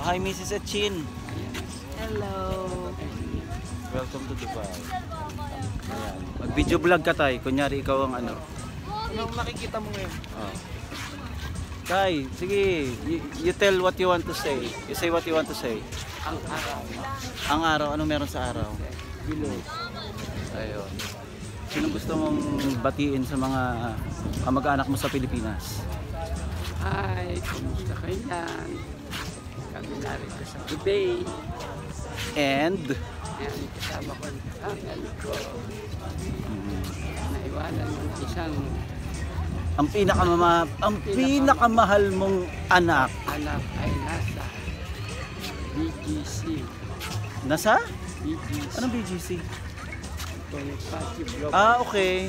Hi, Mrs. Etchin. Hello. Welcome to Dubai. Ayan. Mag-video vlog ka, Tay. Kunyari, ikaw ang ano. Anong nakikita mo ngayon? Oh. Tay, sige. You tell what you want to say. You say what you want to say. Ang araw. Ang araw, ano meron sa araw? Bilos. Ayun. Sino gusto mong batiin sa mga kamag-anak mo sa Pilipinas? Hi, kumusta kayo yan? Kami narito sa Dubai. And Ayan, kasama ko ang family ko. Naiwanan yung isang ang pinakamahal mong anak. anak ay nasa BGC. Nasa? BGC. Anong BGC? Bonifacio Block. Ah, okay.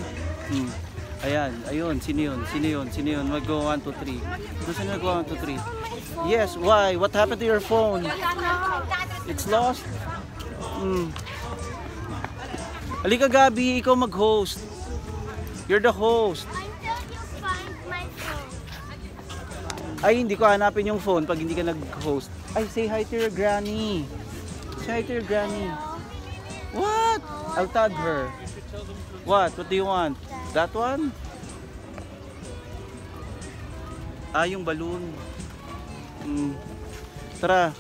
Ayan, ayun, sino yun? Sino yun? Mag-go 1, 2, 3. Gusto nyo mag-go 1, 2, 3? Yes, why? What happened to your phone? It's lost? Halika, Gabi, ikaw mag-host. You're the host. Until you find my phone. Ay, hindi ko hanapin yung phone pag hindi ka nag-host. Ay, say hi to your granny. Say hi to your granny. What? I'll tag her. What? What do you want? That one? Ah, yung balloon. Tara.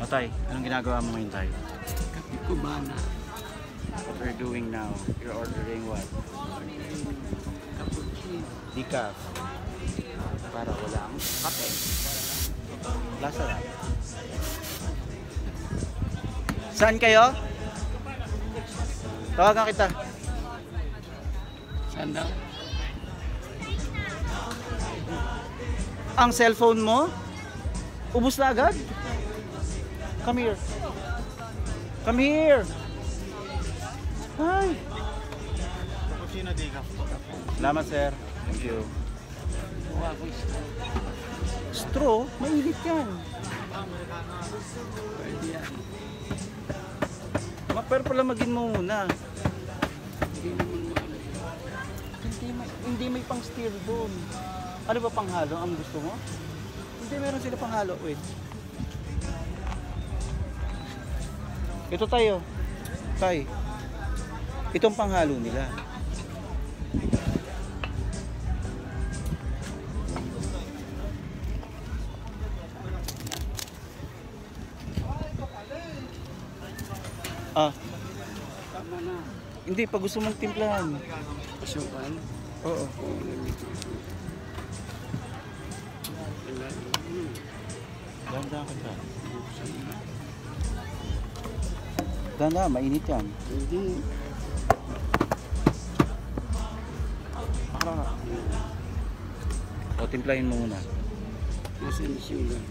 O, Tay, anong ginagawa mo ngayon, Tay? Kapi Cubana. What we're doing now? You're ordering what? Cappuccino. Decaf. Para walang kape. Lasa lang. Saan kayo? Tawagan kita. Saan daw? Ang cellphone mo? Ubus na agad? Come here. Come here. Hi. Salamat, sir. Thank you. Kuha ko straw. Straw? Mainit yan. Pwede yan. Pero pala magin mo muna. Hindi naman mahal. Hindi may pang stir doon. Ano ba panghalo ang gusto mo? Hindi, meron sila panghalo. Wait. Ito tayo. Tay. Itong panghalo nila. Ah, Tama na. hindi. Pag gusto mong timplahan. Isukan. Oo. Dahan-dahan ka dyan. Dahan-dahan, mainit yan. Hindi. O, timplahin mo muna. Nasaan sugar?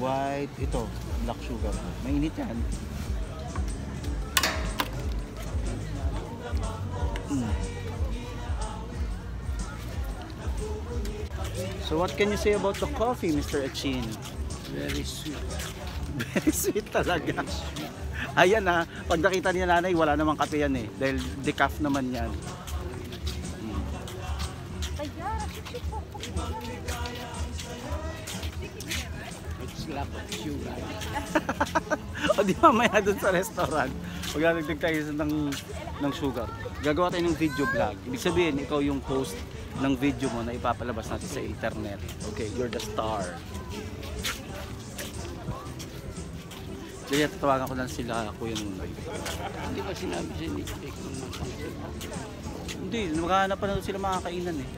White, ito, black sugar. Mainit yan. So what can you say about the coffee, Mr. Etchin? Very sweet. Very sweet talaga. Ayan ha, pag nakita niya nanay, wala namang kape yan eh. Dahil decaf naman yan. It's lack of sugar. O di mamaya dun sa restaurant, maglalagdag tayo ng sugar. Gagawa tayo ng video vlog. Ibig sabihin, ikaw yung host ng video mo na ipapalabas natin sa internet. Okay, you're the star. Kaya tatawagan ko lang sila, Kuya Nunoy. Hindi ba sinabi sa Nick kung magpapalabas? Hindi, maghahanap pa na sila makakainan eh.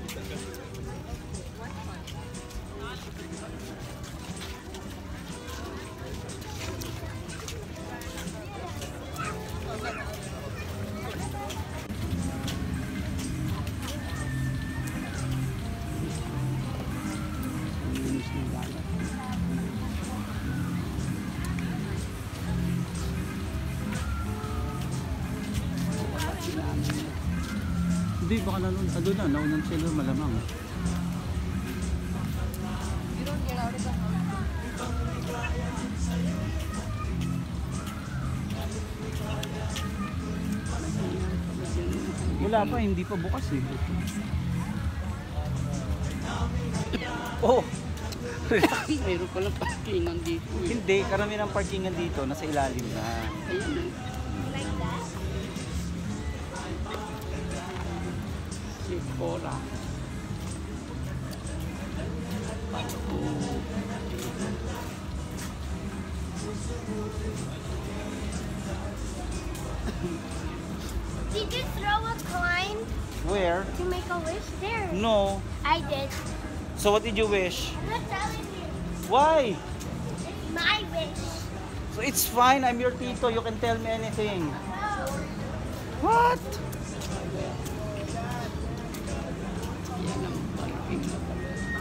Hindi, baka doon na, naunan sila malamang. Wala pa, hindi pa bukas eh. Oh! Mayroon palang parkingan dito eh. Hindi, karamihan ng parkingan dito, nasa ilalim na. Ayun. Like that? Sephora. Did you throw a coin Where? to make a wish there? No. I did. So what did you wish? I'm not telling you. Why? It's my wish. So it's fine, I'm your tito, you can tell me anything. No. What? Yan ang parking na pala.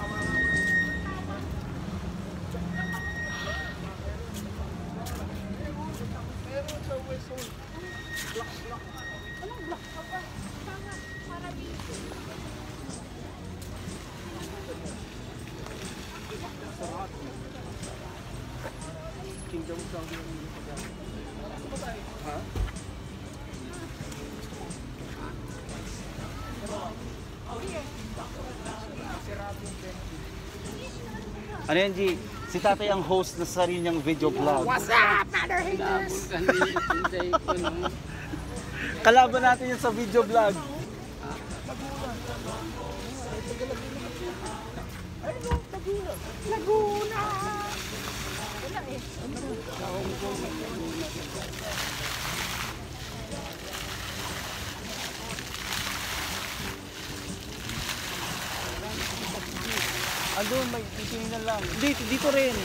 Ano yan, G? Si tatay ang host na sarili niyang video vlog. What's up, mother haters? Labog ka hindi ko no. Kalaban natin yun sa video vlog. Laguna. Andun, may itingin lang. Dito rin.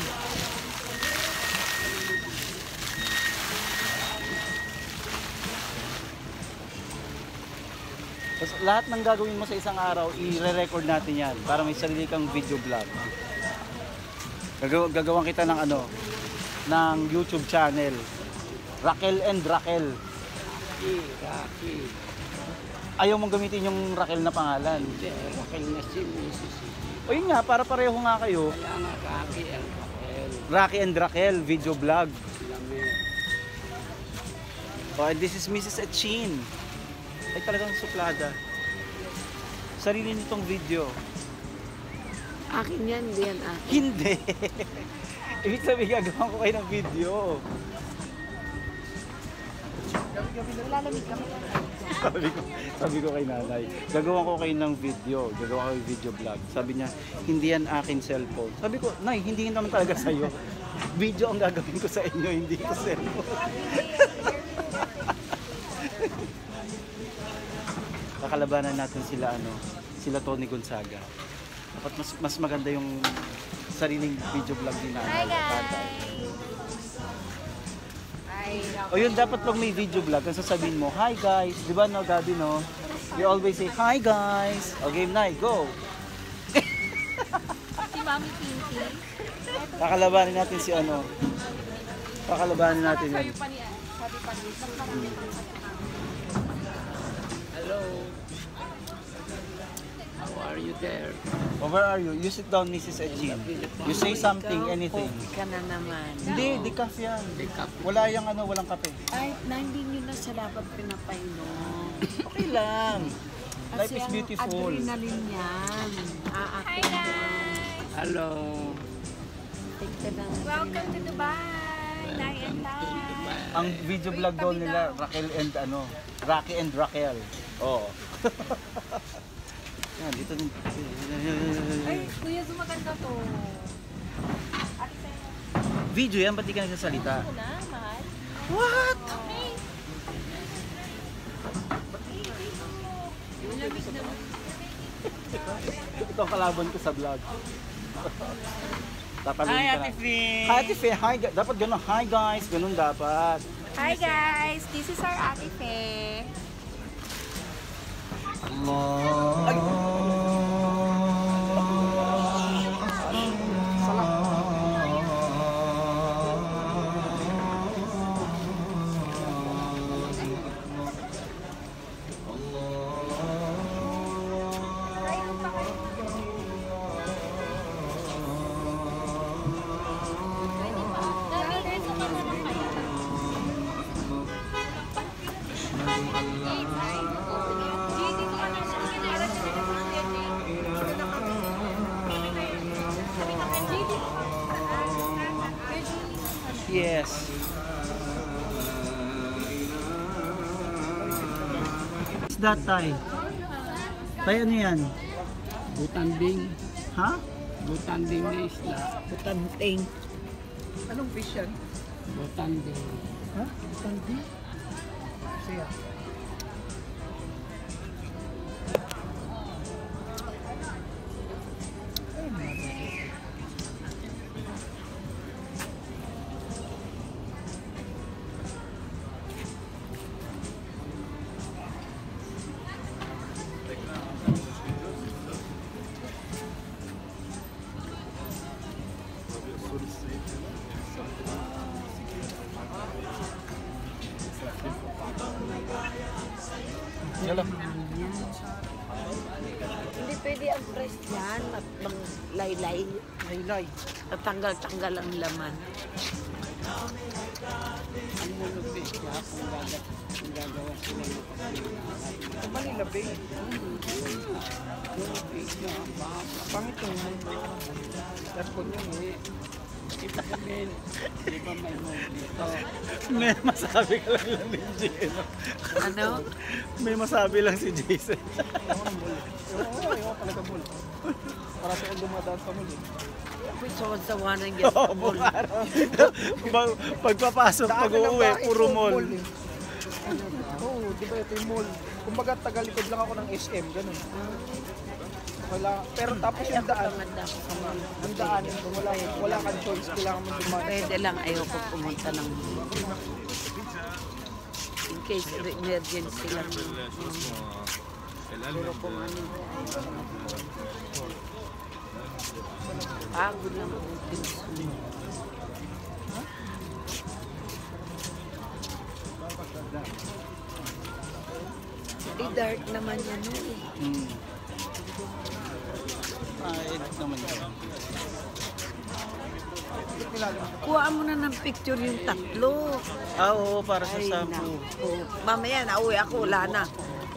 Tapos lahat ng gagawin mo sa isang araw, i-re-record natin yan para may sarili kang video vlog. Gagawan kita ng ng YouTube channel. Raquel and Raquel. Rocky. Ayaw mong gamitin yung Raquel na pangalan. Hindi, Raquel na si Mrs. O yun nga, para pareho nga kayo. Kaya nga Rocky and Raquel. Rocky and Raquel video vlog. Lamer. Oh, and this is Mrs. Achin. Ay talagang suplada. Sarili nitong video. Akin yan, hindi yan akin. Hindi. Ibig sabihin gagawa ko kayo ng video. Lalamig kami. sabi ko kay nanay, gagawa ko kayo ng video. Gagawa ko yung video vlog. Sabi niya, hindi yan akin cellphone. Sabi ko, nay, hindi naman talaga sa'yo. Video ang gagawin ko sa inyo, hindi ko cellphone. Kakalabanan natin sila Tony Gonzaga. Dapat mas maganda yung sariling video vlog din natin. Hi guys. O yun, dapat pag may video vlog, ang sasabihin mo, hi guys. Di ba no, Gabi no? You always say, hi guys. O game na, go. Si Mami Pinky. Kakalabanin natin si Kakalabanin natin yan. Sabi pa ni, mas marami pang Hello. How are you there? O where are you? You sit down, Mrs. Ejin. You say something, anything. ka na naman. Hindi, decaf yan. Decaf. Wala yung walang kape. Ay, hindi nyo na siya dapat pinapainom. Okay lang. Life is ang beautiful. adrenaline yan. Hi guys. Hello. Tigka ng Welcome to Dubai. Night and time. Ang video vlog daw nila, Raquel and Rocky and Raquel. Oo. Yan, dito din. Ay, kuya, maganda to. Video yan, ba't di ka nagsasalita? Ito na, mahal. What? Malamig na. Ito ang kalaban ko sa vlog. Tatalon Hi, ka na. Ate Fee. Hi, Ate Fee. Hi, dapat ganun. Hi, guys. Ganun dapat. Hi guys. This is our Ate Fe. Yes. What's that, Tay? Tay, ano yan? Butanding. Ha? Butanding na isla. Butanting. Anong fish yan? Butanding. Ha? Tandi? Siya. Hindi pwede ang breast yan at bang laylay. Laylay. At tanggal-tanggal ang laman. Ang mulubi siya kung gagawa sila ng Sa Manila Bay. mulubi siya. Pangit yung aircon yun eh. Ibig sabihin, di ba may mulubi ito? May masabi ka lang ni Jason. Ano? May masabi lang si Jason. Ayaw talaga mall. Para sa kung dumadaan sa mall eh. Ako'y sawan-sawa ng gas. Oo, buong araw. Pagpapasok, pag-uwi, puro mall. Oo, di ba ito yung mall? Kumbaga tagalikod lang ako ng SM, ganun. Wala, pero tapos yung daan, ang daan, wala kang choice, kailangan mo dumaan. Pwede lang ayoko pumunta ng in case emergency lang. Pero kung ano, pagod lang ako pinusunod. Dark naman yan eh. Hmm. Edit naman yun. Kuha mo na ng picture yung tatlo. Oo, para sa Ay, sample. naku. Mamaya nauwi ako, wala na.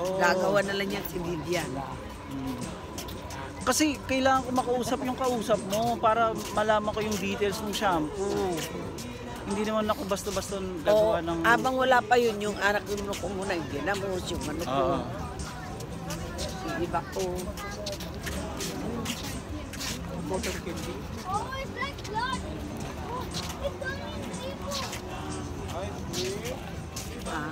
Oo. Gagawa na lang yan si Lydia. Kasi kailangan ko makausap yung kausap mo para malaman ko yung details ng shampoo. Hindi naman ako basta-basta O, gagawa ng... abang wala pa yun, yung anak ko ko muna, yung ginamos, yung ano ko. Oo. Yung iba ko. Cotton candy. Oh, it's like blood. Oh, it's going in. Ah.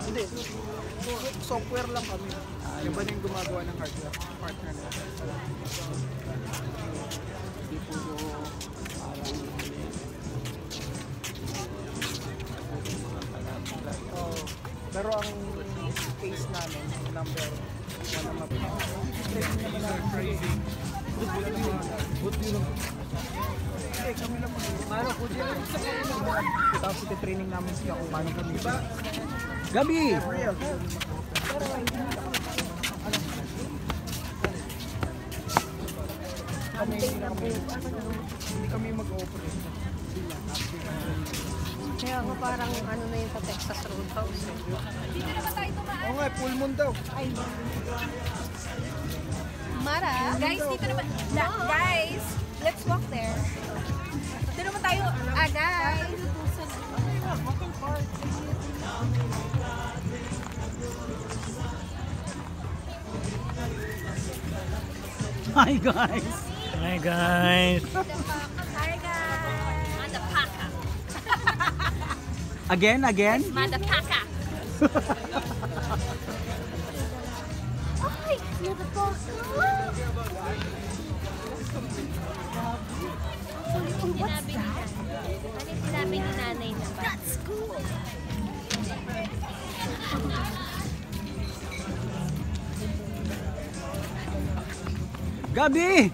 Hindi. Software lang kami. Yung ba yung gumagawa ng hardware? Partner na. Hindi puro parang Oh, pero ang case namin, number 1 naman. Training naman namin. Kami lang tapos iti-training namin sila kung paano kami. Gabi! Real. Hindi kami mag-operate. Kaya ako parang ano na yung sa Texas Roadhouse. Oo nga, full moon daw. Mara? Guys, dito naman. Guys, let's walk there. Dito naman tayo. Guys. Hi guys! Hi guys. Madapaka. Again? Madapaka. Ay, motherfucker. Sinabi ni nanay na ba? That's cool. Gabi!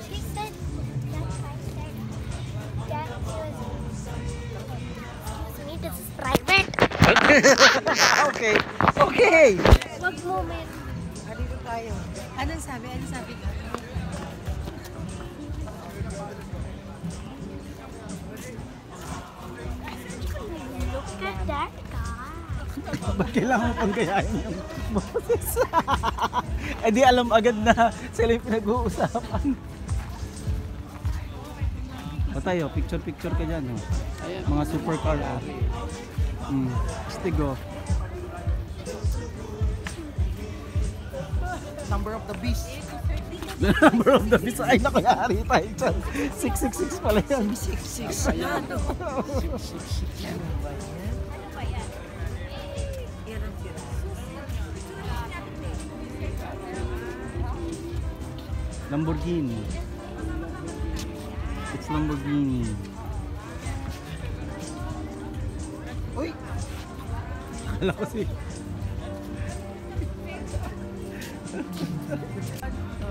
She said that's 5-star. That was. Excuse me, this is private. Okay. Okay. Wag moment. Dito tayo. Anong sabi? Anong sabi ka? Look at that car. Ba't kailangan mo pang gayahin yung boses? Eh di alam agad na sila yung pinag-uusapan. O tayo, picture-picture ka dyan. Oh. Ayan. Mga supercar. Oh. Stig oh. Number of the beast. The number of the beast. Ay, naku, yari tayo dyan. 666 pala yan. 666. Ayan. 666 yan. Lamborghini. It's Lamborghini. Uy! Akala ko si...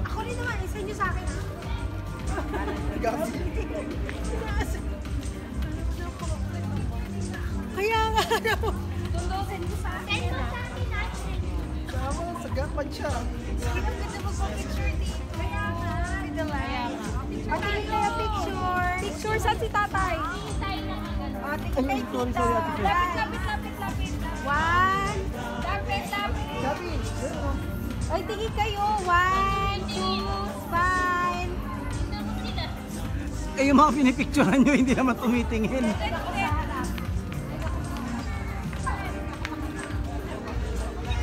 Ako rin naman, isa nyo sa akin. Gabi. Kaya nga, Tundusin mo sa akin. Tama, sagapan siya. Ang ganda mag-picture dito. Kaya nga. With the light. Patingin kayo picture. Picture sa si tatay. Ay, sorry, Ate Fred. Lapit. One. Lapit. Gabi, Ay, tingin kayo. 1, 2, smile. Eh, yung mga pinipicturean nyo, hindi naman tumitingin.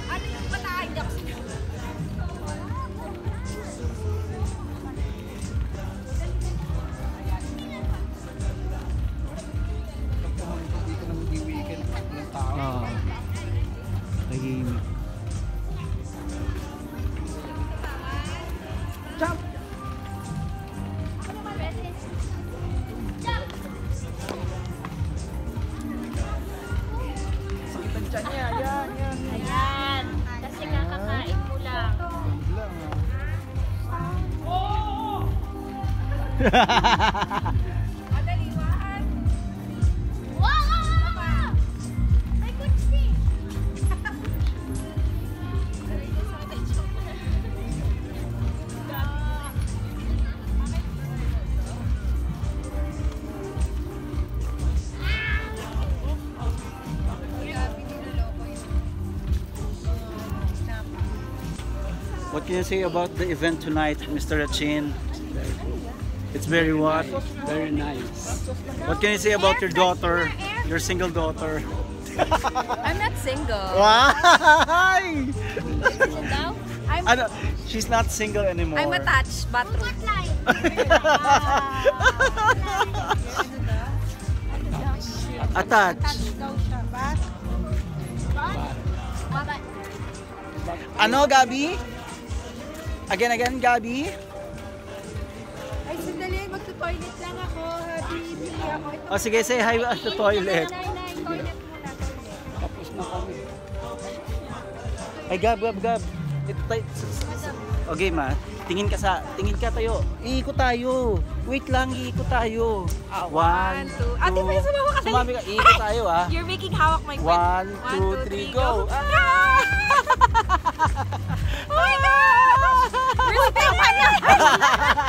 Ano yung pataay niya? dito na mag-weekend ng tao. Tahimik. Jump! Sakit ang tiyan niya. Yan. Ayan. Kasi kakakain mo lang. Lang, Madaliwaan. Wow! I could see. What can you say about the event tonight, Mr. Rachin? It's very what? Very nice. What can you say about your daughter, your single daughter? I'm not single. Why? I'm Ano, she's not single anymore. I'm attached, but What line? Attached. Ano, Gabi? Again, Gabi? Ay, sandali, magto-toilet lang ako. Habibi ako. Ito, O sige, say hi at the toilet. toilet muna, toilet. Tapos na kami. Ay, Gab. Ito tayo. Okay, ma. Tingin ka tayo. Iikot tayo. Wait lang, iikot tayo. 1, 2. Ate, may sumama ka. Sumami ka. Iikot tayo, ah. You're making hawak my 1, 2, 3, go. Oh my God! Respect ka naman!